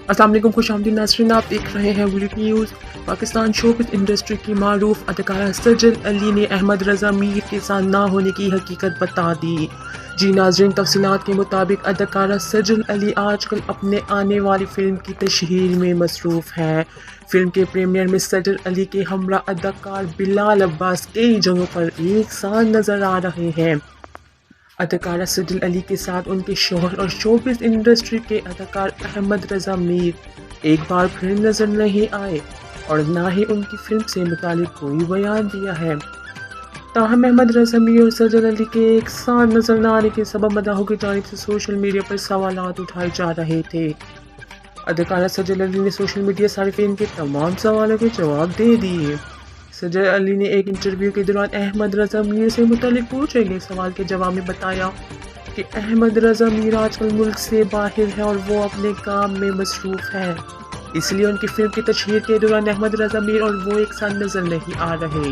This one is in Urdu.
السلام علیکم، خوش آمدید ناظرین، آپ دیکھ رہے ہیں Bullet news. Pakistan showbiz industry کی معروف اداکارہ سجل علی نے احمد رضا میر کے ساتھ نہ ہونے کی حقیقت بتا دی۔ جی ناظرین، تفصیلات کے مطابق اداکارہ سجل علی آج کل اپنے آنے والی فلم کی تشہیر میں مصروف ہیں۔ فلم کے پریمیئر میں سجل علی کے ہمراہ اداکار بلال عباس کئی جگہوں پر ایک ساتھ نظر آ رہے ہیں۔ اداکارہ سجل علی کے ساتھ ان کے شوہر اور شوبز انڈسٹری کے اداکار احمد رضا میر ایک بار پھر نظر نہیں آئے اور نہ ہی ان کی فلم سے متعلق کوئی بیان دیا ہے۔ تاہم احمد رضا میر اور سجل علی کے ایک ساتھ نظر نہ آنے کے سبب مداحوں کی جانب سے سوشل میڈیا پر سوالات اٹھائے جا رہے تھے۔ اداکارہ سجل علی نے سوشل میڈیا صارفین کے تمام سوالوں کے جواب دے دیے۔ سجل علی نے ایک انٹرویو کے دوران احمد رضا میر سے متعلق پوچھے گئے سوال کے جواب میں بتایا کہ احمد رضا میر آج کل ملک سے باہر ہے اور وہ اپنے کام میں مصروف ہے، اس لیے ان کی فلم کی تشہیر کے دوران احمد رضا میر اور وہ ایک ساتھ نظر نہیں آ رہے۔